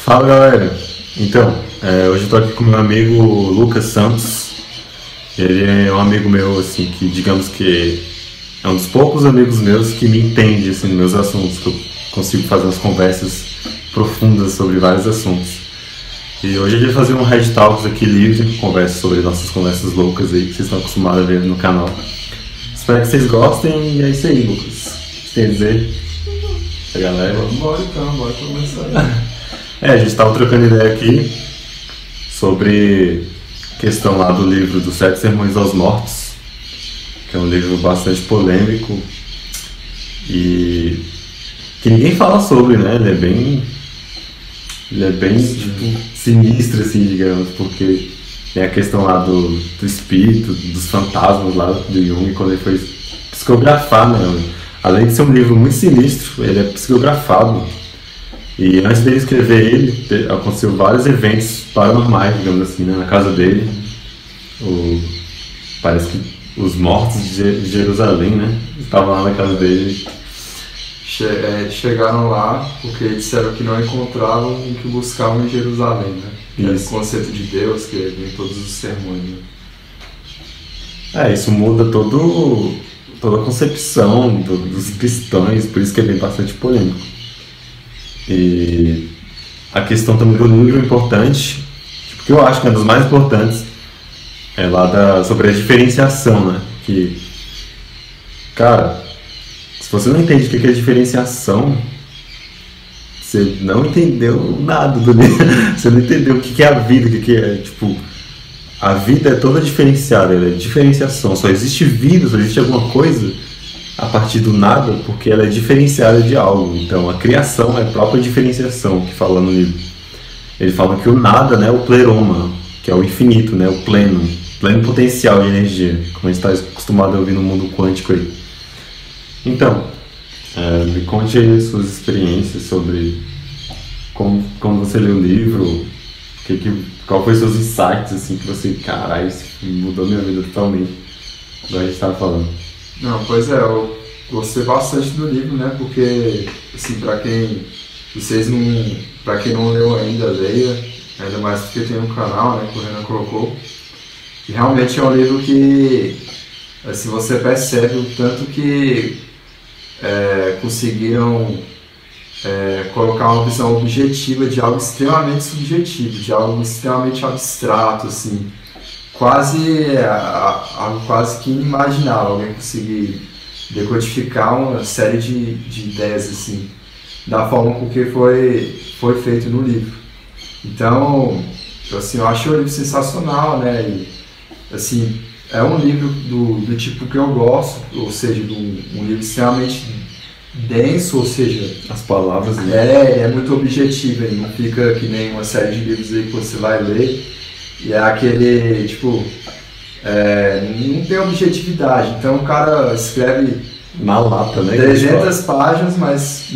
Fala galera, então, hoje eu tô aqui com meu amigo Lucas Santos. Ele é um amigo meu, assim, que digamos que é um dos poucos amigos meus que me entende, assim, nos meus assuntos, que eu consigo fazer umas conversas profundas sobre vários assuntos. E hoje a gente vai fazer um Red Talks aqui livre, conversa sobre nossas conversas loucas aí, que vocês estão acostumados a ver no canal. Espero que vocês gostem e é isso aí, Lucas. O que tem a dizer pra galera? Bora então, bora começar. A gente estava trocando ideia aqui sobre a questão lá do livro dos Sete Sermões aos Mortos, que é um livro bastante polêmico e que ninguém fala sobre, né? Ele é bem tipo, sinistro, assim, digamos, porque tem a questão lá do espírito, dos fantasmas lá do Jung, quando ele foi psicografar, né? Além de ser um livro muito sinistro, ele é psicografado. E antes dele escrever ele, aconteceu vários eventos paranormais, digamos assim, né, na casa dele. Parece que os mortos de Jerusalém, né, estavam lá na casa dele. Chegaram lá porque disseram que não encontravam o que buscavam em Jerusalém, né? Que é o conceito de Deus que vem em todos os sermões, né? Isso muda toda a concepção dos cristãos, por isso que é bem bastante polêmico. E a questão também do livro é importante, que eu acho que é uma das mais importantes, é lá sobre a diferenciação, né? Que, cara, se você não entende o que é diferenciação, você não entendeu nada do livro. Você não entendeu o que é a vida, o que é, tipo, a vida é toda diferenciada, ela é diferenciação, só existe vida, só existe alguma coisa a partir do nada, porque ela é diferenciada de algo. Então a criação é a própria diferenciação que fala no livro. Ele fala que o nada, né, o pleroma, que é o infinito, né, o pleno potencial de energia, como a gente está acostumado a ouvir no mundo quântico aí. Então, me conte aí suas experiências sobre como você leu o livro, qual foi seus insights, assim, que você, caralho, isso mudou minha vida totalmente, igual a gente estava falando. Não, pois é, eu gostei bastante do livro, né? Porque, assim, pra quem não leu ainda, leia, ainda mais porque tem um canal, né, que o Renan colocou. E realmente é um livro que, assim, você percebe o tanto que conseguiram colocar uma visão objetiva de algo extremamente subjetivo, de algo extremamente abstrato, assim. Algo quase que inimaginável, alguém conseguir decodificar uma série de ideias assim, da forma com que foi feito no livro. Então, assim, eu acho o livro sensacional, né? E, assim, é um livro do tipo que eu gosto, ou seja, um livro extremamente denso, ou seja, as palavras é muito objetivo, ele não fica que nem uma série de livros aí que você vai ler e é aquele, tipo, não tem objetividade. Então o cara escreve na lata, né? 300 páginas, mas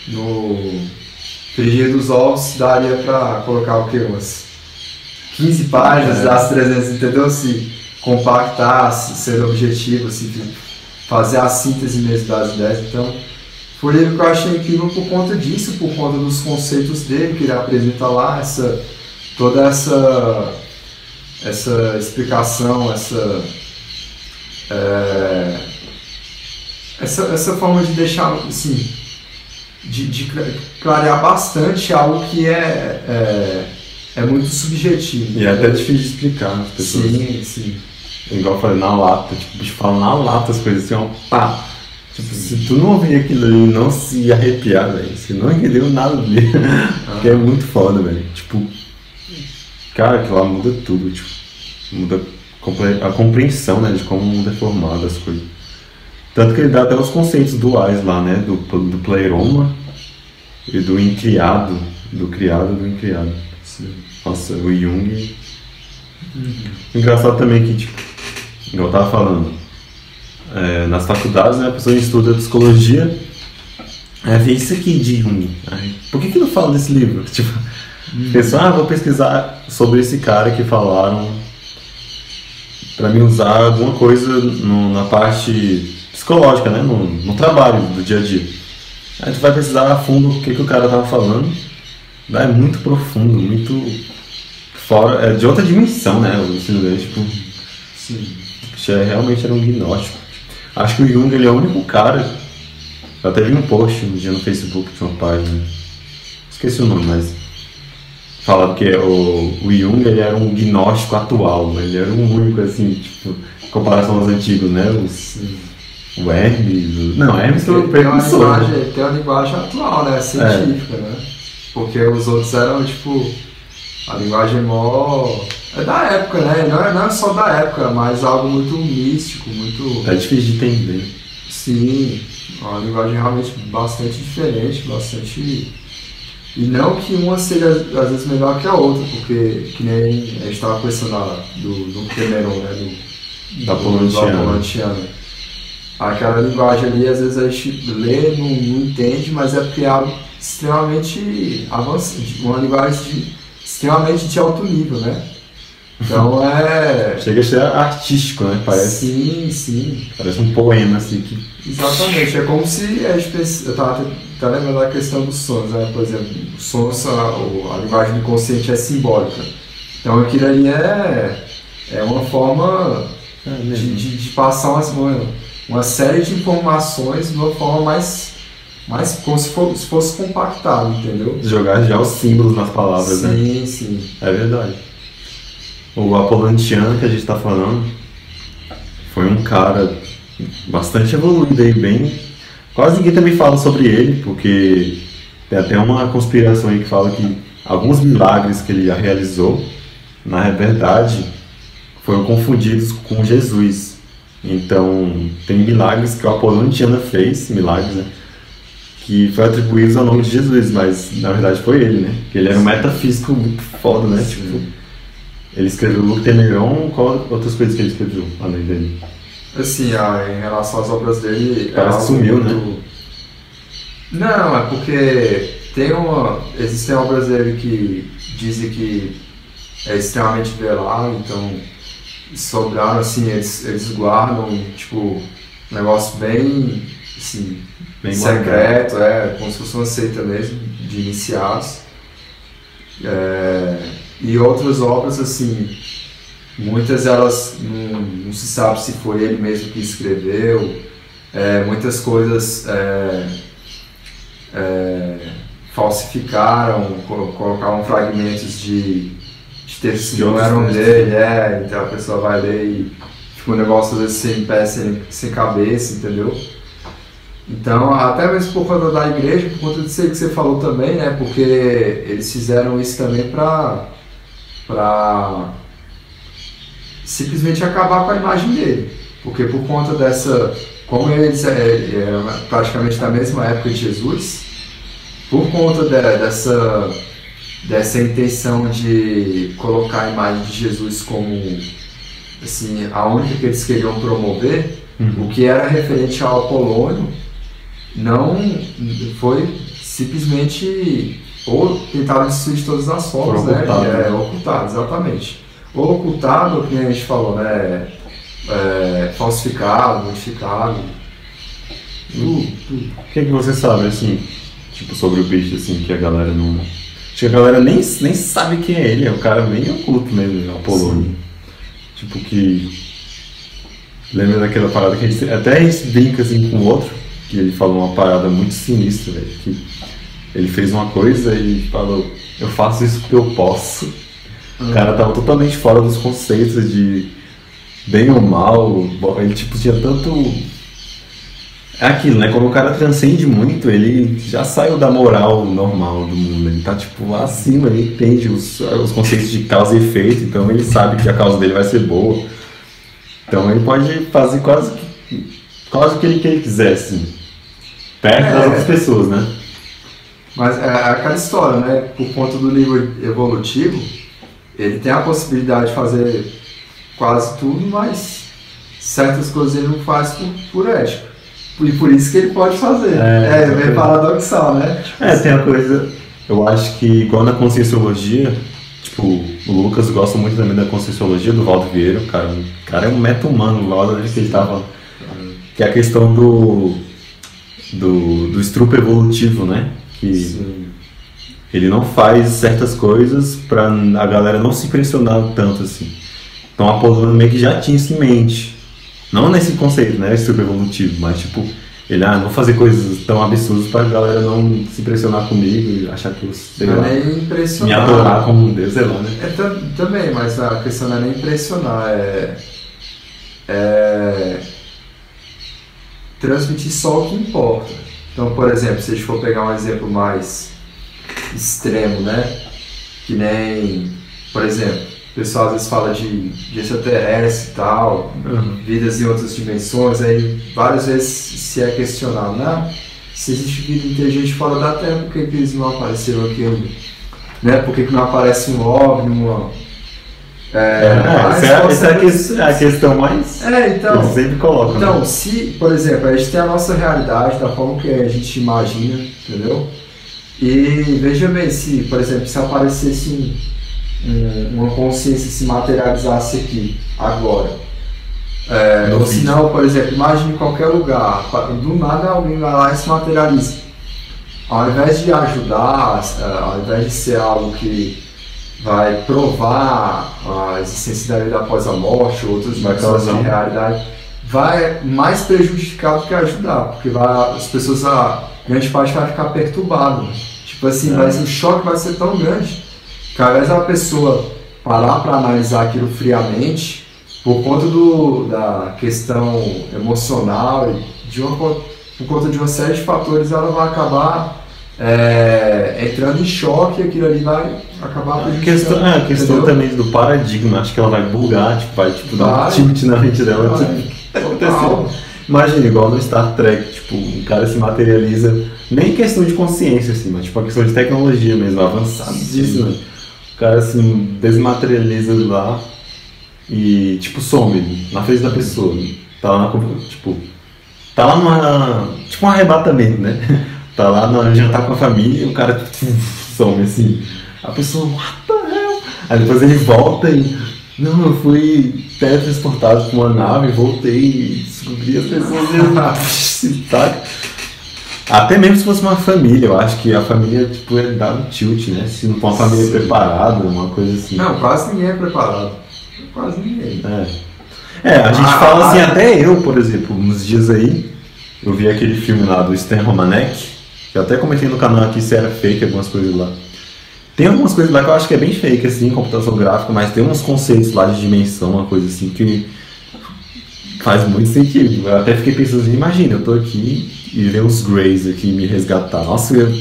no frigir dos ovos daria pra colocar o quê? Umas 15 páginas das 300, entendeu? Se compactar, ser objetivo, assim, fazer a síntese mesmo das ideias. Então foi um livro que eu achei incrível por conta disso, por conta dos conceitos dele, que ele apresenta lá, toda essa explicação, essa forma de deixar, assim, de clarear bastante algo que é muito subjetivo. E é até difícil de explicar nas pessoas. Sim. Igual eu falei, na lata, tipo, o bicho fala na lata as coisas assim, ó, pá. Tipo, se tu não ouvir aquilo ali e não se arrepiar, velho, você não entendeu nada dele. Porque é muito foda, velho. Tipo, cara, aquilo lá muda tudo, tipo, muda a compreensão, né, de como o mundo é formado, as coisas. Tanto que ele dá até os conceitos duais lá, né, do pleroma e do incriado, do criado e do incriado. Sim. Nossa, o Jung. Engraçado também que, tipo, igual eu tava falando, nas faculdades, né, a pessoa estuda psicologia, vê isso aqui de Jung. Por que não fala desse livro? Tipo, pessoal, vou pesquisar sobre esse cara que falaram pra mim usar alguma coisa na parte psicológica, né, no trabalho do dia a dia. Aí tu vai pesquisar a fundo o que o cara tava falando, É muito profundo, muito fora, é de outra dimensão, né? O ensino dele, tipo, Sim. realmente era um gnóstico. Acho que o Jung, ele é o único cara. Eu até vi um post um dia no Facebook de uma página, esqueci o nome, mas falava que o Jung, ele era um gnóstico atual, ele era um único, assim, tipo, em comparação aos antigos, né? O Hermes. Não, Hermes foi o precursor. Tem uma linguagem atual, né? Científica, né? Porque os outros eram, tipo, a linguagem mó. É da época, né? Não é só da época, mas algo muito místico, muito. É difícil de entender. Sim, uma linguagem realmente bastante diferente, bastante. E não que uma seja às vezes melhor que a outra, porque que nem a gente estava conversando do Cameron, né? Da Polantiana. Aquela linguagem ali, às vezes a gente lê, não entende, mas é porque é algo extremamente avançado, uma linguagem extremamente de alto nível, né? Então Chega a ser artístico, né? Parece. Sim. Parece um poema, assim. Exatamente, é como se a gente eu estava lembrando da questão dos sons, né? Por exemplo, os sons, a linguagem do consciente é simbólica. Então aquilo ali é uma forma de passar uma série de informações de uma forma mais como se fosse compactado, entendeu? Jogar já os símbolos nas palavras, né? Sim. É verdade. O Apollonian que a gente está falando foi um cara bastante evoluído aí, bem. Quase ninguém também fala sobre ele, porque tem até uma conspiração aí que fala que alguns milagres que ele já realizou, na verdade, foram confundidos com Jesus. Então, tem milagres que o Apollonian fez, milagres, né? Que foi atribuídos ao nome de Jesus, mas na verdade foi ele, né? Porque ele era um metafísico muito foda, né? Tipo, ele escreveu o Luc-Téméron, qual outras coisas que ele escreveu além dele? Assim, em relação às obras dele... Parece que sumiu, né? Não, é porque existem obras dele que dizem que é extremamente velado, então sobraram, assim, eles guardam, tipo, um negócio bem, assim, bem secreto, como se fosse uma seita mesmo, de iniciados. E outras obras, assim, muitas delas não se sabe se foi ele mesmo que escreveu, muitas coisas falsificaram, colocavam fragmentos de textos que não eram dele, então a pessoa vai ler e fica um negócio às vezes sem pé, sem cabeça, entendeu? Então, até mesmo por conta da igreja, por conta disso aí que você falou também, né, porque eles fizeram isso também para simplesmente acabar com a imagem dele, porque por conta dessa, como eles eram praticamente da mesma época de Jesus, por conta dessa intenção de colocar a imagem de Jesus como, assim, a única que eles queriam promover, o que era referente ao Apolônio não foi simplesmente ou tentaram destruir de todas as formas, né? Ocultado, exatamente. Ou ocultado, ou que a gente falou, né? Falsificado, modificado. O que você sabe, assim, tipo, sobre o bicho, assim, que a galera não... Acho que a galera nem sabe quem é ele, é um cara bem oculto mesmo, o Apolônio. Tipo que... Lembra daquela parada que até a gente brinca assim com o outro, que ele falou uma parada muito sinistra, velho, que ele fez uma coisa e falou, eu faço isso porque eu posso. O cara tava totalmente fora dos conceitos de bem ou mal, ele tipo tinha tanto... É aquilo, né? Quando o cara transcende muito, ele já saiu da moral normal do mundo. Ele tá, tipo, lá acima, ele entende os conceitos de causa e efeito, então ele sabe que a causa dele vai ser boa. Então ele pode fazer quase o que ele quiser, assim, perto das outras pessoas, né? Mas é aquela história, né? Por conta do livro evolutivo, ele tem a possibilidade de fazer quase tudo, mas certas coisas ele não faz por ética. E por isso que ele pode fazer. É meio paradoxal, né? Tem a coisa... Eu acho que, igual na Conscienciologia, tipo, o Lucas gosta muito também da Conscienciologia do Valdo Vieira. O cara é um meta-humano, o Valdo, né, que ele tava... Que é a questão do estrupo evolutivo, né? Que Ele não faz certas coisas pra a galera não se impressionar tanto assim. Então a Apollo meio que já tinha isso em mente. Não nesse conceito, né, super evolutivo, mas tipo, ele, não vou fazer coisas tão absurdas pra galera não se impressionar comigo e achar que eu, sei lá, me adorar como um Deus, sei lá, né? Também, mas a questão não é nem impressionar, transmitir só o que importa. Então, por exemplo, se a gente for pegar um exemplo mais extremo, né? Que nem, por exemplo, o pessoal às vezes fala de extraterrestre e tal, vidas em outras dimensões, aí várias vezes se é questionado, né? Se existe vida inteligente fora da Terra, por que eles não apareceram aqui? Né? Por que não aparece um OVNI, essa é a questão mais então, eles sempre colocam. Então, né? se, por exemplo, a gente tem a nossa realidade da forma que a gente imagina, entendeu? E veja bem, se, por exemplo, se aparecesse uma consciência se materializasse aqui, agora. Ou se não, por exemplo, imagine qualquer lugar, do nada alguém vai lá e se materializa. Ao invés de ajudar, ao invés de ser algo que vai provar a existência da vida após a morte, outras dimensões de realidade, vai mais prejudicar do que ajudar, porque as pessoas, a grande parte vai ficar perturbada. Tipo assim, o choque vai ser tão grande que ao invés da pessoa parar para analisar aquilo friamente, por conta da questão emocional, por conta de uma série de fatores, ela vai acabar entrando em choque e aquilo ali vai acabar prejudicando. A questão também do paradigma, acho que ela vai bugar, vai dar um tilt na mente dela. Imagina, igual no Star Trek, tipo, um cara se materializa, nem questão de consciência, assim, mas tipo a questão de tecnologia mesmo, avançadíssima. O cara se desmaterializa lá e tipo some na frente da pessoa. Tá lá tipo um arrebatamento, né? Tá lá no jantar com a família e o cara some assim. A pessoa, what the hell? Aí depois ele volta e, não, eu fui teletransportado com uma nave, voltei e descobri as pessoas e saca? Até mesmo se fosse uma família, eu acho que a família tipo, ia dar um tilt, né? Se não for uma família preparada, uma coisa assim. Não, quase ninguém é preparado. Quase ninguém. A gente fala assim, até eu, por exemplo, uns dias aí, eu vi aquele filme lá do Stan Romanek, que eu até comentei no canal aqui se era fake algumas coisas lá. Tem algumas coisas lá que eu acho que é bem fake, assim, computação gráfica, mas tem uns conceitos lá de dimensão, uma coisa assim, que faz muito sentido. Eu até fiquei pensando assim, imagina, eu tô aqui e ver os Greys aqui me resgatar. Nossa,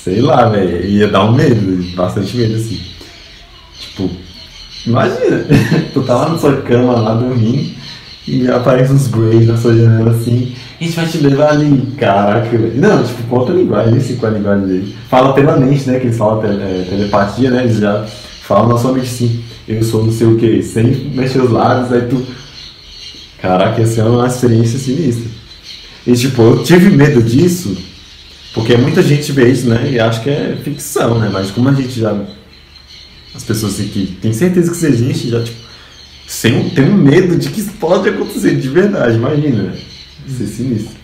sei lá, velho, ia dar um medo, bastante medo, assim. Tipo, imagina, tu tá lá na sua cama, lá dormindo, e aparece uns Greys na sua janela assim, a gente vai te levar ali, caraca, velho. Não, tipo, com outra linguagem, nem sei qual é a linguagem dele. Fala pela mente, né, que eles falam telepatia, né, eles já falam na sua mente assim, eu sou não sei o que, sem mexer os lábios, aí tu... Caraca, essa é uma experiência sinistra. E tipo, eu tive medo disso, porque muita gente vê isso, né, e acha que é ficção, né, mas como a gente já... As pessoas que tem certeza que isso existe, já tipo... Tem um medo de que isso pode acontecer de verdade, imagina, né? Isso é sinistro.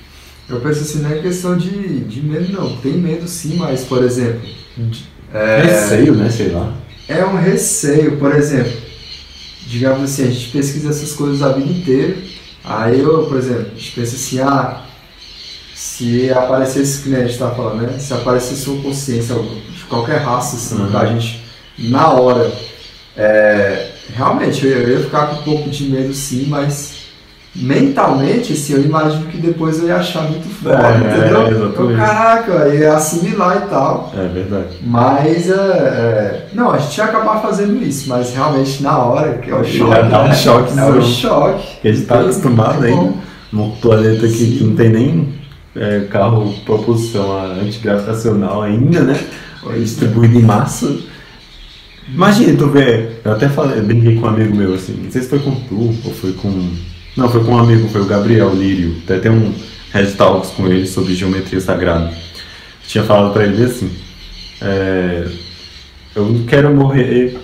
Eu penso assim, não é questão de medo não, tem medo sim, mas por exemplo... Receio, né, sei lá. É um receio, por exemplo, digamos assim, a gente pesquisa essas coisas a vida inteira, aí eu, por exemplo, a gente pensa assim, se aparecesse, que nem a gente tá falando, né, se aparecesse uma consciência de qualquer raça, assim, pra gente, na hora, realmente, eu ia ficar com um pouco de medo sim, mas mentalmente, assim, eu imagino que depois eu ia achar muito foda, entendeu? Então, caraca, eu ia assimilar e tal. É verdade. Mas, não, a gente ia acabar fazendo isso, mas realmente na hora, que é o choque. Ia dar um choque. É o choque. Porque a gente tá acostumado aí, num planeta aqui que não tem nem carro propulsão antigravitacional ainda, né? Distribuído em massa. Imagina, tu vê, eu até falei, brinquei com um amigo meu assim, não sei se foi com tu ou foi com... Não, foi com um amigo, foi o Gabriel Lírio, até tem um Red Talks com ele sobre geometria sagrada. Eu tinha falado pra ele assim, eu não quero morrer...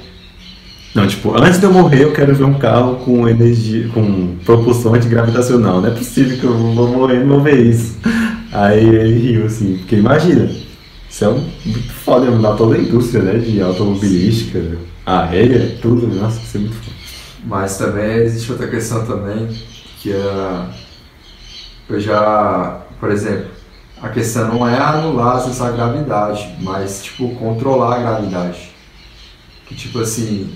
Não, tipo, antes de eu morrer eu quero ver um carro com energia, com propulsão antigravitacional, não é possível que eu vou morrer e não ver isso. Aí ele riu assim, porque imagina, Isso é muito foda, mudar toda a indústria, né? De automobilística, aérea, tudo. Nossa, isso é muito foda. Mas também existe outra questão também, que eu já, por exemplo, a questão não é anular essa gravidade, mas tipo controlar a gravidade. Que tipo assim,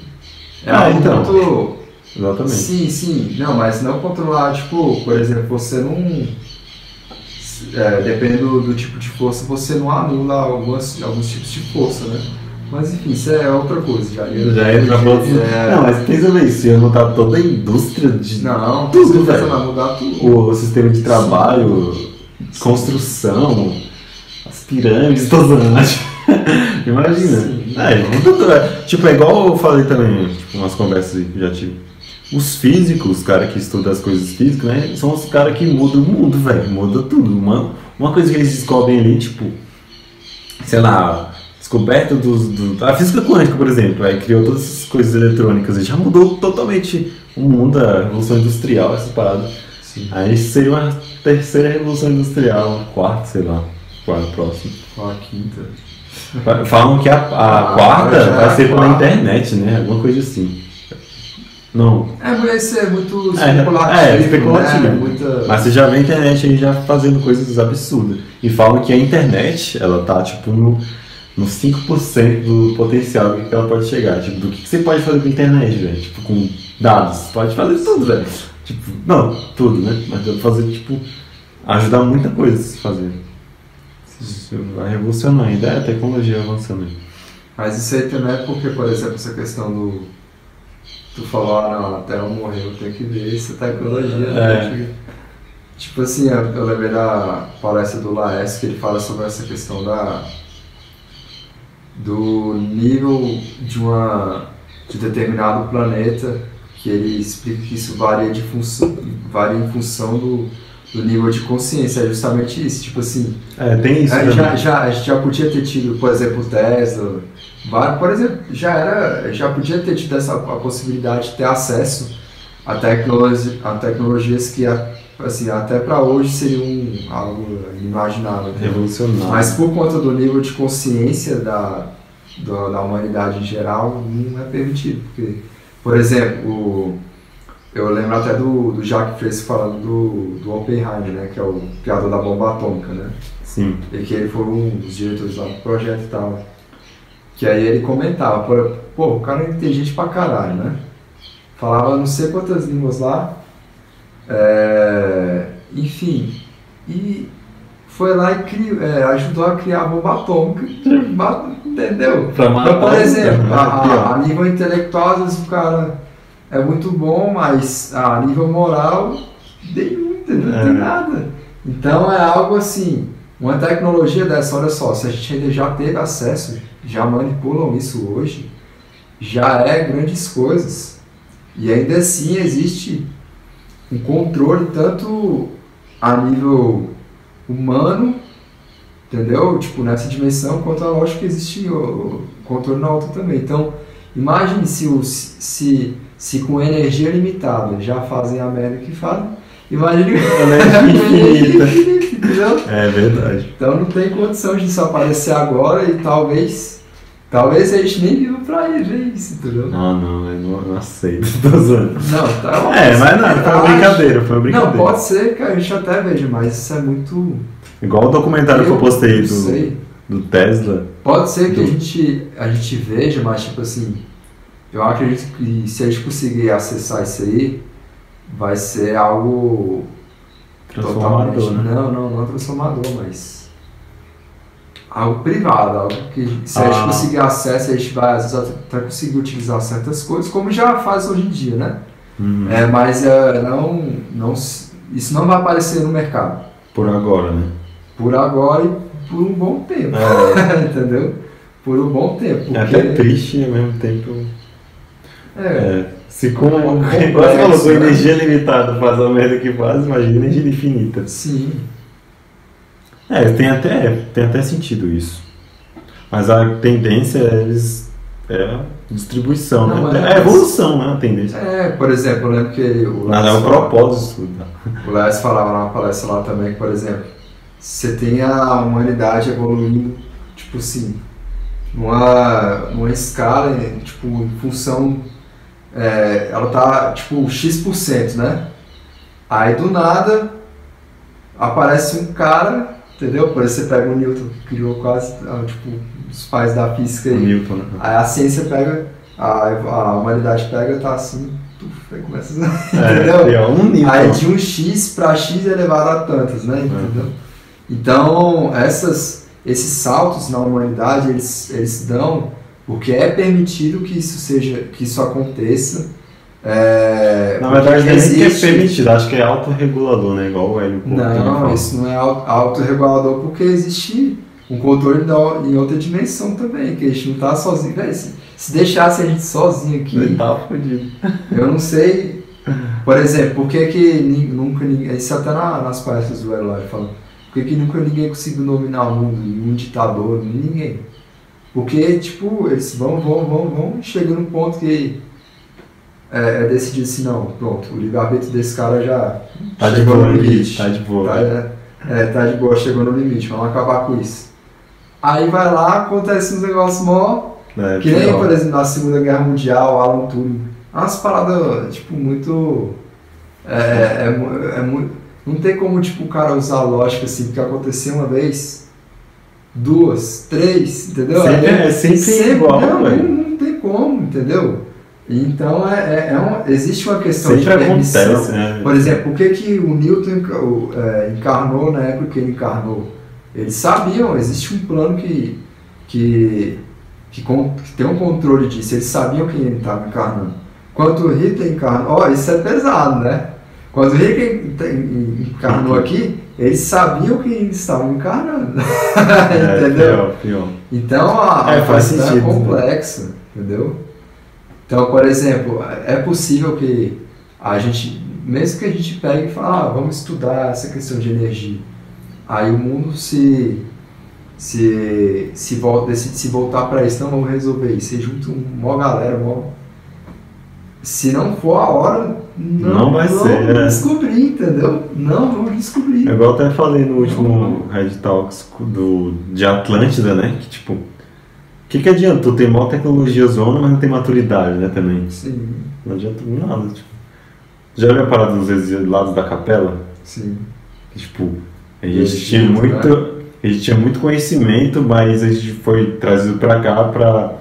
algo então. muito... Exatamente. Sim, não, mas não controlar, tipo, por exemplo, você não... dependendo do tipo de força, você não anula alguns tipos de força, né? Mas enfim, isso é outra coisa, já entra Não, mas pensa bem, se ia mudar toda a indústria de Não, tudo, você velho. vai mudar tudo. O sistema de trabalho, construção, as pirâmides, todas as... Imagina. Muda tudo. Tipo, é igual eu falei também, tipo, umas conversas aí que eu já tive. Os físicos, os caras que estudam as coisas físicas, né? São os caras que mudam o mundo, velho. Muda tudo. Uma coisa que eles descobrem ali, tipo, sei lá, descoberta a física quântica, por exemplo, aí criou todas essas coisas eletrônicas e já mudou totalmente o mundo, a revolução industrial, essa parada. Sim. Aí seria uma terceira revolução industrial, uma quarta, sei lá, qual é a próxima? Qual a quinta? Falam que a quarta vai ser pela quarta. internet, né? Alguma coisa assim. Não. Mas isso é muito especulativo. Especulativo. Né? Muita... Mas você já vê a internet aí já fazendo coisas absurdas. E falam que a internet, ela tá tipo no 5% do potencial que ela pode chegar. Tipo, do que você pode fazer com a internet, velho? Tipo, com dados. Você pode fazer tudo, velho. Tipo, não, tudo, né? Mas dá pra fazer, tipo, ajudar muita coisa a se fazer. Isso vai revolucionar ainda, é a tecnologia avançando aí. Mas isso aí também é porque, por exemplo, essa questão do... Tu falou, não, a Terra morreu, tem que ver essa tecnologia. Né? Tipo assim, eu lembrei da palestra do Laércio, que ele fala sobre essa questão do nível de determinado planeta, que ele explica que isso varia em função do nível de consciência. É justamente isso, tipo assim... tem isso a gente já podia ter tido, por exemplo, o Tesla... Por exemplo, já podia ter tido a possibilidade de ter acesso a tecnologias que, assim, até para hoje seriam algo inimaginável. Revolucionário. Mas por conta do nível de consciência da humanidade em geral, não é permitido. Porque, por exemplo, eu lembro até do Jacques Fresco falando do Oppenheimer, né, que é o criador da bomba atômica, né? Sim. E que ele foi um dos diretores lá do projeto e tal. Que aí ele comentava, pô, o cara é inteligente pra caralho, né? Falava não sei quantas línguas lá, enfim, e foi lá e ajudou a criar a bomba atômica, entendeu? Então, por exemplo, a nível intelectual, às vezes o cara é muito bom, mas a nível moral, nenhum, entendeu? Não tem nada. Então é algo assim, uma tecnologia dessa, olha só, se a gente ainda já teve acesso, já manipulam isso hoje, já é grandes coisas. E ainda assim existe um controle tanto a nível humano, entendeu? Tipo, nessa dimensão, quanto a lógica que existe o controle na outra também. Então, imagine se com energia limitada já fazem a merda que fazem, imagine infinita. Entendeu? É verdade. Então não tem condição de isso aparecer agora e talvez a gente nem viva pra ver isso, entendeu? Não, eu não aceito, tô zoando. Não, tá bom. Mas não, foi uma brincadeira. Não, pode ser que a gente até veja, mas isso é muito... Igual o documentário que eu postei do Tesla. Pode ser que a gente veja, mas tipo assim, eu acredito que se a gente conseguir acessar isso aí, vai ser algo... Transformador, né? Não transformador, mas algo privado, algo que se a gente conseguir acesso, a gente vai às vezes até conseguir utilizar certas coisas, como já faz hoje em dia, né? Mas isso não vai aparecer no mercado. Por agora, né? Por agora e por um bom tempo, entendeu? Por um bom tempo. Porque... É até triste e ao mesmo tempo... Se com energia limitada faz a merda que faz, imagina energia infinita. Sim. Tem até sentido isso. Mas a tendência é a distribuição, né? É a evolução, né? A tendência. Por exemplo, eu lembro que Mas é o propósito. O Lars falava na palestra lá também que, por exemplo, você tem a humanidade evoluindo tipo assim, numa escala, tipo, em função, ela tá, tipo, X%, né? Aí do nada aparece um cara, entendeu? Por exemplo, você pega o Newton, que criou quase, tipo, os pais da física aí. O Newton, né? Aí a ciência pega, a humanidade pega, tá assim, aí começa a... entendeu? Um Newton. Aí de um X para X elevado a tantos, né? Entendeu? Então, esses saltos na humanidade, eles dão porque é permitido que isso aconteça. Na verdade, não é nem que é permitido, acho que é autorregulador, né? Igual o Hélio. Não, isso não é autorregulador porque existe um controle em outra dimensão também, que a gente não tá sozinho. Véio, se deixasse a gente sozinho aqui, ele tava fodido. Eu não sei, por exemplo, por que nunca ninguém, isso até nas palestras do Hélio lá, ele fala, por que nunca ninguém conseguiu dominar o mundo, nenhum ditador, ninguém? Porque, tipo, eles vão chegando num ponto que é decidido assim, não, pronto, o livre-arbítrio desse cara já tá chegou de boa, no limite. Tá de boa. Tá de boa, chegou no limite, vamos acabar com isso. Aí vai lá, acontece uns negócios mó, que nem, por exemplo, na Segunda Guerra Mundial, Alan Turing. Umas paradas, tipo, muito... não tem como, tipo, o cara usar lógica assim, porque aconteceu uma vez, 2, 3, entendeu? Sempre igual, não tem como, entendeu? Então, existe uma questão sempre de permissão. Acontece, né? Por exemplo, por que o Newton encarnou na época que ele encarnou? Eles sabiam, existe um plano que tem um controle disso, eles sabiam quem ele estava encarnando. Quando o Hitler encarnou, isso é pesado, né? Quando o Hitler encarnou aqui, eles sabiam que eles estavam encarnando. Entendeu? Pior. Então a faz questão sentido, é complexa, entendeu? Então, por exemplo, é possível que a gente, mesmo que a gente pegue e fale, vamos estudar essa questão de energia, aí o mundo decide se voltar para isso, não vamos resolver isso, você junta uma galera, se não for a hora, não vai ser. Descobrir, entendeu? Não vamos descobrir. É igual eu até falei no último Red Talks de Atlântida, né? Que tipo, o que adianta? Tu tem maior tecnologia zona, mas não tem maturidade, né? Também. Sim. Não adianta nada. Tipo. Já viu a parada dos exilados da capela? Sim. Que, tipo, a gente tinha muito conhecimento, mas a gente foi trazido pra cá pra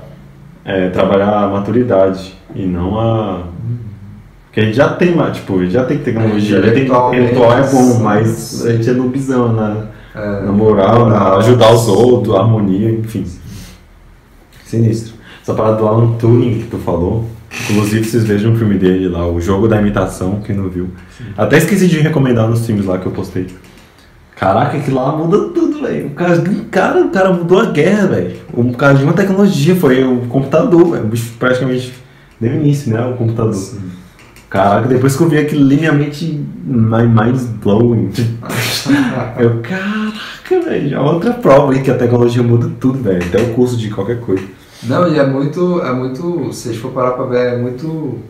trabalhar a maturidade e não a. Porque a gente já tem, tipo, a gente já tem tecnologia, intelectual é bom, mas a gente é noobzão na moral, na ajudar os outros, a harmonia, enfim. Sinistro. Essa parada do Alan Turing que tu falou, inclusive vocês vejam o filme dele lá, O Jogo da Imitação, quem não viu. Sim. Até esqueci de recomendar nos filmes lá que eu postei. Caraca, aquilo lá muda tudo, velho. O cara mudou a guerra, velho. O cara de uma tecnologia, foi o computador, velho. O bicho praticamente deu início, né? O computador. Sim. Caraca, depois que eu vi aquilo ali, minha mente mind's blowing. Caraca, velho, é outra prova aí que a tecnologia muda tudo, velho. Até o curso de qualquer coisa. Não, e é muito, se a gente for parar pra ver, é muito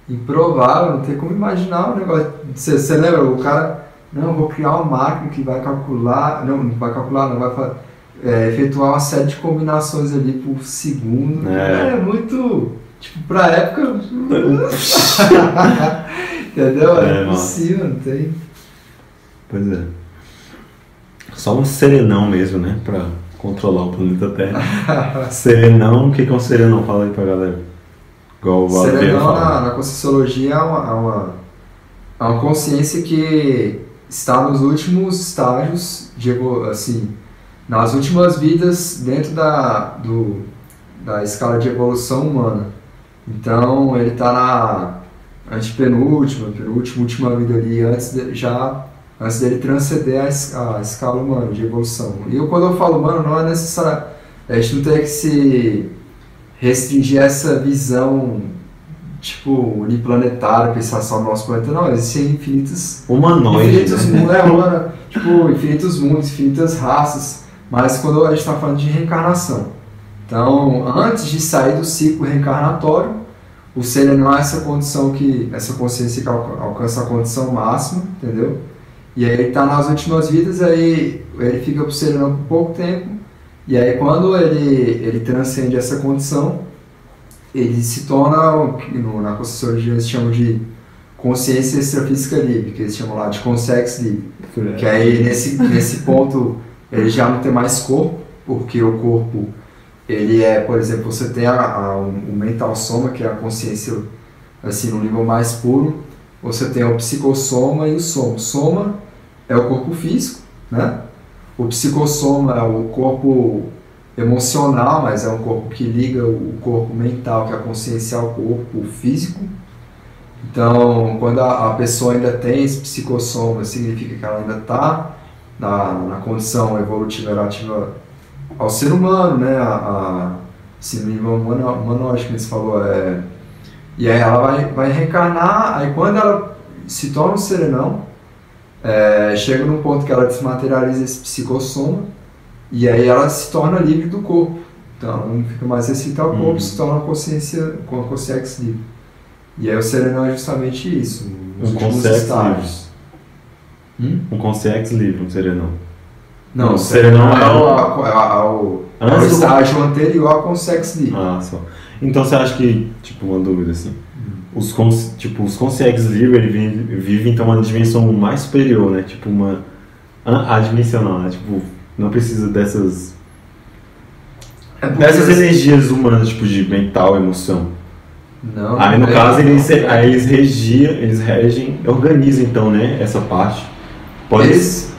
improvável, não tem como imaginar o negócio. Você lembra, o cara, não, vou criar uma máquina que vai calcular, vai efetuar uma série de combinações ali por segundo. É muito, tipo, pra época, entendeu? É impossível, não tem. Pois é. Só um serenão mesmo, né, pra controlar o planeta Terra. Serenão, o que é um serenão? Fala aí pra galera. Igual o serenão na Conscienciologia é uma consciência que está nos últimos estágios, assim, nas últimas vidas dentro da escala de evolução humana. Então ele está na antepenúltima, última vida ali, antes dele transcender a escala humana de evolução. E quando eu falo humano, não é necessário, a gente não tem que se restringir a essa visão tipo uniplanetária, pensar só no nosso planeta, não, existem infinitos mundos, infinitos mundos, infinitas raças, mas quando a gente está falando de reencarnação. Então, antes de sair do ciclo reencarnatório, o serenão é essa consciência que alcança a condição máxima, entendeu? E aí ele está nas últimas vidas, aí ele fica pro serenão por pouco tempo, E aí quando ele transcende essa condição, ele se torna, na Conscienciologia eles chamam de consciência extrafísica livre, que eles chamam lá de consex livre. Que aí nesse ponto ele já não tem mais corpo, porque o corpo, ele é, por exemplo, você tem o mental soma, que é a consciência assim, no nível mais puro, você tem o psicossoma e o soma. O soma é o corpo físico, né? O psicossoma é o corpo emocional, mas é um corpo que liga o corpo mental, que é a consciência, ao corpo físico. Então, quando a pessoa ainda tem esse psicossoma, significa que ela ainda está na condição evolutiva relativa ao ser humano, né? Esse nível humanótico que você falou. E aí ela vai reencarnar, aí quando ela se torna um serenão, chega num ponto que ela desmaterializa esse psicossoma, e aí ela se torna livre do corpo. Então ela não fica mais restrita ao corpo, se torna com a consciência livre. E aí o serenão é justamente isso, os últimos estágios. Um consciência livre, um serenão. Não, o serenão é o estágio anterior ao consciência livre. Ah, só. Então você acha que, tipo, uma dúvida assim, os consciências livres, ele vive então uma dimensão mais superior, né? Tipo uma adimensional, né? Tipo, não precisa dessas energias humanas, tipo de mental, emoção. Não. Aí no caso eles regem, organizam então, né, essa parte.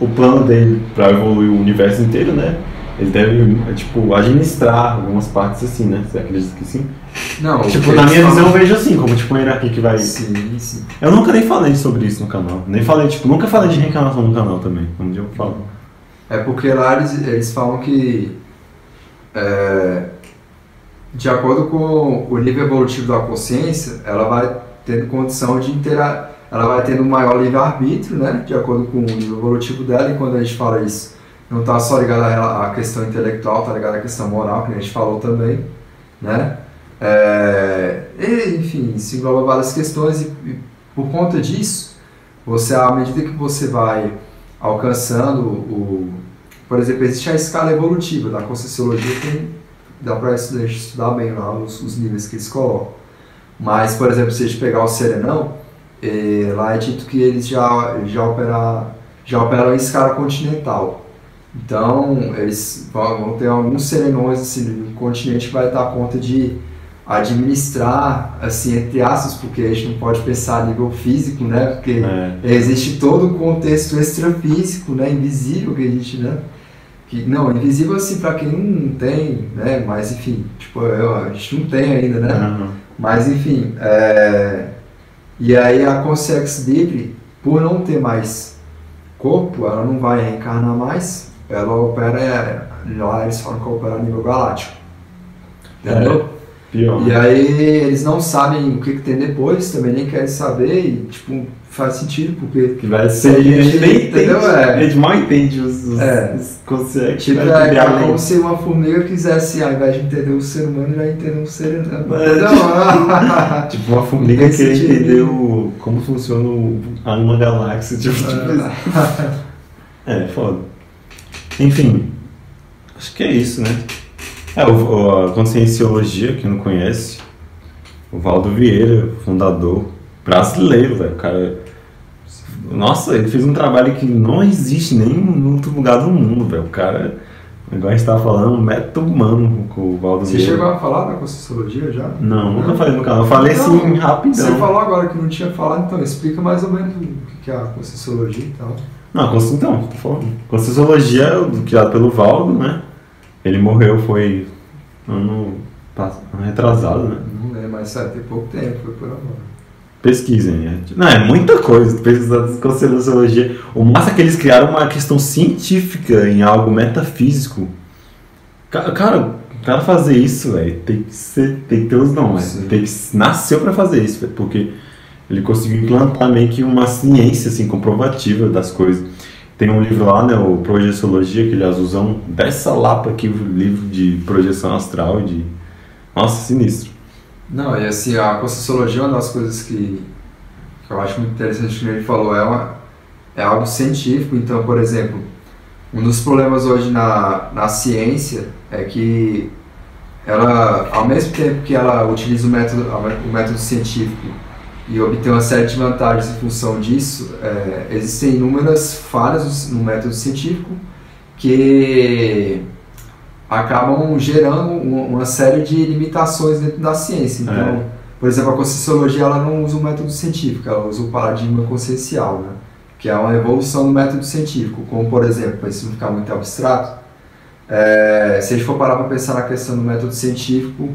O plano dele para evoluir o universo inteiro, né? Ele deve, tipo, administrar algumas partes assim, né? Você acredita que sim? Não, tipo, na minha visão eu vejo assim, como tipo uma hierarquia que vai... Sim. Eu nunca nem falei sobre isso no canal. Nunca falei de reencarnação no canal também. Um dia eu falo. É porque lá eles falam que de acordo com o nível evolutivo da consciência, ela vai tendo condição de ela vai tendo um maior livre-arbítrio, né? De acordo com o nível evolutivo dela, e quando a gente fala isso, não está só ligado à questão intelectual, está ligado à questão moral, que a gente falou também, né? Enfim, se engloba várias questões e por conta disso, à medida que você vai alcançando por exemplo, existe a escala evolutiva da Conscienciologia, dá para estudar bem lá os níveis que eles colocam. Mas, por exemplo, se a gente pegar o serenão, lá é dito que eles já operam em escala continental. Então, eles vão ter alguns serenões assim, no continente que vai dar conta de administrar, assim, entre aspas, porque a gente não pode pensar a nível físico, né? Porque existe todo o contexto extrafísico, né? Invisível que a gente, né? Invisível assim para quem não tem, né? Mas enfim, tipo, a gente não tem ainda, né? Uhum. Mas enfim, e aí a consciência livre, por não ter mais corpo, ela não vai reencarnar mais, ela opera, lá eles falam que opera a nível galáctico, entendeu? Pior. E aí eles não sabem o que tem depois, também nem querem saber, e tipo, faz sentido, porque... Que vai ser, a gente nem entende, a gente mal entende os conceitos. Tipo, é como se uma formiga quisesse, ao invés de entender o ser humano, já entender um ser humano. Tipo, uma formiga queria entender como funciona uma galáxia, tipo foda. Enfim, acho que é isso, né? A Conscienciologia, quem não conhece, o Valdo Vieira, fundador brasileiro, velho, cara. Nossa, ele fez um trabalho que não existe nem em outro lugar do mundo, velho. O cara, igual a gente tava falando, um método humano com o Valdo Vieira. Você chegou a falar da Conscienciologia já? Não, nunca falei no canal. Eu falei assim, rapidão. Você falou agora que não tinha falado, então explica mais ou menos o que é a Conscienciologia e tal. Não, então, tô falando. Conscienciologia é criado pelo Valdo, né? Ele morreu, foi ano retrasado, né? Não lembro, mas tem pouco tempo, foi por agora. Pesquisem, né? Não, é muita coisa, pesquisar Conscienciologia. O massa é que eles criaram uma questão científica em algo metafísico. Cara, o cara fazer isso, velho, tem que ter os dons, tem que nasceu pra fazer isso, véio, porque ele conseguiu implantar meio que uma ciência, assim, comprovativa das coisas. Tem um livro lá, né, o Projeciologia, aquele azulzão, dessa lapa aqui, o livro de projeção astral, nossa, sinistro. Não, e assim, a Conscienciologia é uma das coisas que eu acho muito interessante que ele falou, é algo científico. Então, por exemplo, Um dos problemas hoje na ciência é que ela, ao mesmo tempo que ela utiliza o método científico e obtém uma série de vantagens em função disso, existem inúmeras falhas no método científico que acabam gerando uma série de limitações dentro da ciência. Então, por exemplo, a Conscienciologia ela não usa o método científico, ela usa o paradigma consciencial, né? Que é uma evolução do método científico, como, por exemplo, para isso não ficar muito abstrato, se a gente for parar para pensar na questão do método científico,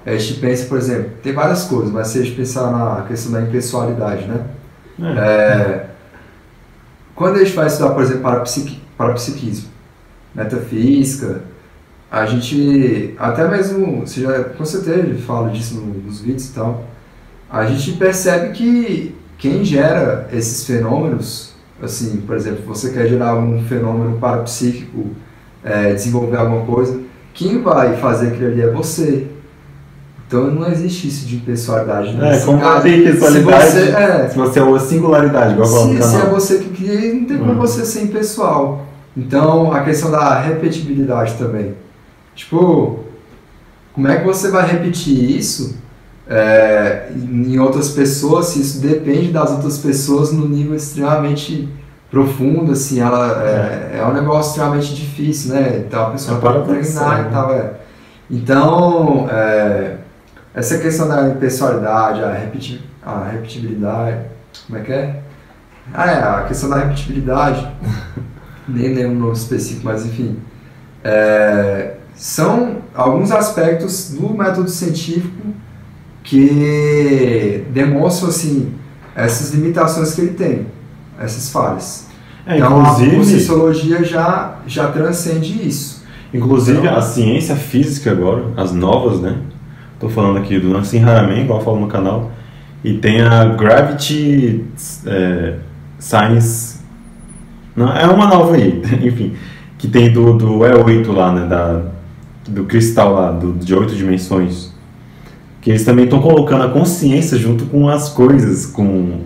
a gente pensa, por exemplo, tem várias coisas, mas se a gente pensar na questão da impessoalidade, né? Quando a gente vai estudar, por exemplo, parapsiquismo, metafísica, a gente, até mesmo, você já, com certeza fala disso nos vídeos e tal, a gente percebe que quem gera esses fenômenos, assim, por exemplo, você quer gerar um fenômeno parapsíquico, desenvolver alguma coisa, quem vai fazer aquilo ali é você. Então não existe isso de impessoalidade. Né? Como não tem impessoalidade, se você é uma singularidade, igual se é você que cria, não tem como você ser impessoal. Então a questão da repetibilidade também. Tipo, como é que você vai repetir isso em outras pessoas, se isso depende das outras pessoas no nível extremamente profundo, assim, é um negócio extremamente difícil, né? Então a pessoa pode treinar e tal, Então, essa questão da impessoalidade, a repetibilidade, como é que é? A questão da repetibilidade, nem lembro o nome específico, mas enfim, são alguns aspectos do método científico que demonstram, assim, essas limitações que ele tem, essas falhas. Então, a Conscienciologia já transcende isso. Inclusive, então, a ciência física agora, as novas, né? Estou falando aqui do Nassim Haramein, igual eu falo no canal, e tem a Gravity Science, não, é uma nova aí, enfim, que tem do E8 lá, né? Do cristal lá, de 8 dimensões. Que eles também estão colocando a consciência junto com as coisas, com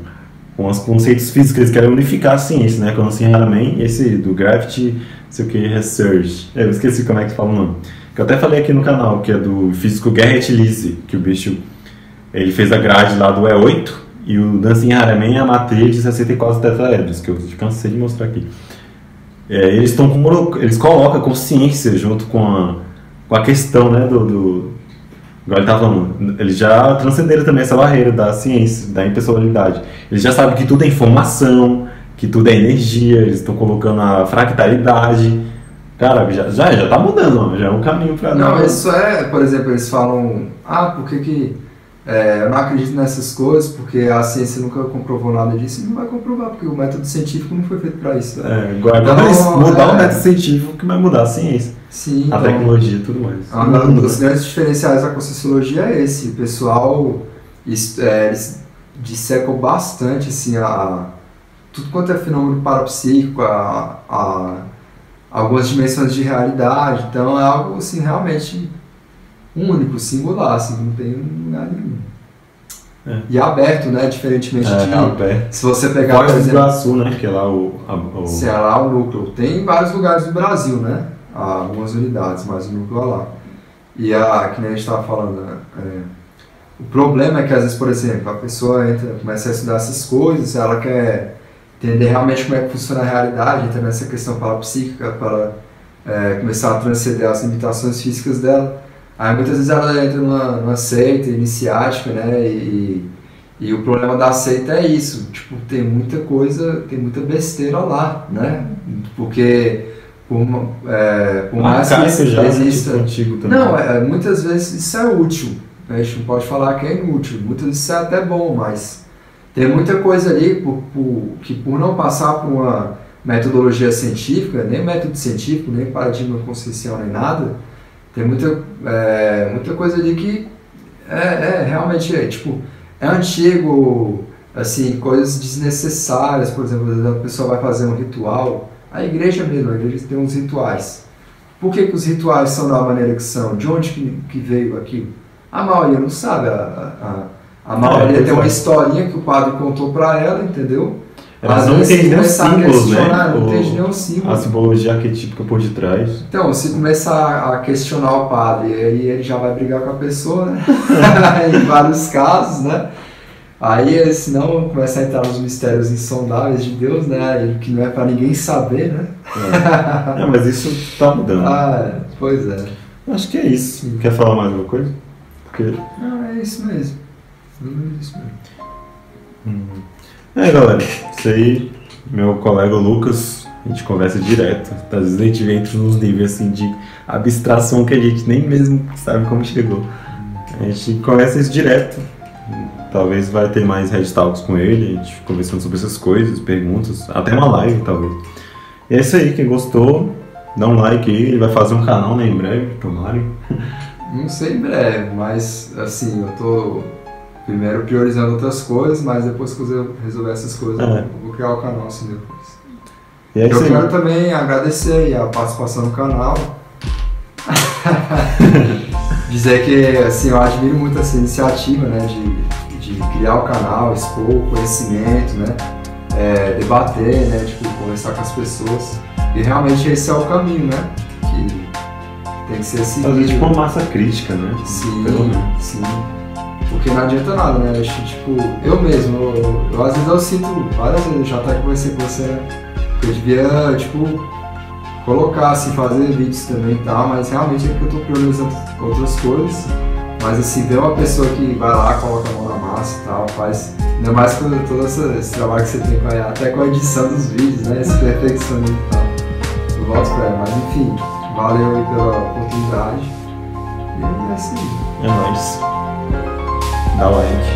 os conceitos físicos, eles querem unificar a ciência, né? Com o Nassim Haramein e esse do Gravity, sei o que, Research. Eu esqueci como é que fala o nome. Que eu até falei aqui no canal, que é do físico Gerrit Lise, que o bicho, ele fez a grade lá do E8, e o Nassim Haramein é a matriz de 64 tetraedros, que eu cansei de mostrar aqui. Eles colocam a consciência junto com a questão, né, agora ele tá falando, eles já transcenderam também essa barreira da ciência, da impessoalidade. Eles já sabem que tudo é informação, que tudo é energia, eles estão colocando a fractalidade. Cara, já tá mudando, já é um caminho para... Não, isso por exemplo, eles falam, por que eu não acredito nessas coisas, porque a ciência nunca comprovou nada disso. Não vai comprovar, porque o método científico não foi feito para isso. Né? Então, mudar o método científico que vai mudar a ciência. Sim, a tecnologia e tudo mais. Um dos grandes diferenciais da Conscienciologia é esse. O pessoal dissecam bastante assim, tudo quanto é fenômeno parapsíquico, algumas dimensões de realidade. Então é algo assim, realmente único, singular, assim, não tem lugar nenhum. E aberto, né? Diferentemente de... aberto. Se você pegar, por exemplo... Iguaçu, né? Que é lá Sim, é lá o núcleo. Tem em vários lugares do Brasil, né? Algumas unidades, mas o núcleo é lá. E que nem a gente estava falando, né? O problema é que às vezes, por exemplo, a pessoa começa a estudar essas coisas, ela quer entender realmente como é que funciona a realidade, entra nessa questão parapsíquica para começar a transcender as limitações físicas dela. Aí muitas vezes ela entra numa seita iniciática, né? E o problema da seita é isso, tipo, tem muita coisa, tem muita besteira lá, né? Porque por mais que exista... Não, muitas vezes isso é útil, a gente não pode falar que é inútil, muitas vezes isso é até bom, mas tem muita coisa ali que por não passar por uma metodologia científica, nem método científico, nem paradigma consciencial, nem nada, tem muita coisa ali que realmente é antigo, assim, coisas desnecessárias. Por exemplo, a pessoa vai fazer um ritual, a igreja tem uns rituais. Por que os rituais são da maneira que são? De onde que veio aquilo? A maioria não sabe, a maioria tem uma historinha que o padre contou para ela, entendeu? Elas não entendem nem os símbolos, né? Não entende nem o símbolo. A simbologia arquetípica por detrás. Então, se começar a questionar o padre, aí ele já vai brigar com a pessoa, né? Em vários casos, né? Aí, senão, começa a entrar nos mistérios insondáveis de Deus, né? Que não é pra ninguém saber, né? É, mas isso tá mudando. Pois é. Acho que é isso. Quer falar mais alguma coisa? Porque... Não, é isso mesmo. É isso mesmo. Galera, isso aí, meu colega Lucas, a gente conversa direto. Às vezes a gente entra nos níveis assim de abstração que a gente nem mesmo sabe como chegou. A gente conversa isso direto. Talvez vai ter mais Red Talks com ele, a gente conversando sobre essas coisas, perguntas, até uma live talvez. E é isso aí, quem gostou, dá um like aí, ele vai fazer um canal, né, em breve, tomarem. Não sei em breve, mas assim, eu tô primeiro priorizando outras coisas, mas depois que eu resolver essas coisas, eu vou criar o canal assim depois. E é eu quero também agradecer aí a participação no canal. Dizer que assim, eu admiro muito essa iniciativa, né, de criar o canal, expor o conhecimento, né, debater, né, tipo, conversar com as pessoas. E realmente esse é o caminho, né, que tem que ser seguido. Fazer tipo uma massa crítica, né? Sim, sim. Porque não adianta nada, né? Acho, tipo, eu mesmo, eu às vezes eu sinto, várias vezes eu já até conversei com você, né? Eu devia, tipo, colocar, assim, fazer vídeos também e tal, mas realmente é que eu tô priorizando outras coisas. Mas assim, ver uma pessoa que vai lá, coloca a mão na massa e tal, faz, ainda mais com todo esse trabalho que você tem até com a edição dos vídeos, né? Esse perfeccionismo e tal. Eu volto pra ela, mas enfim, valeu aí pela oportunidade. E é isso aí. É nóis. Dá like.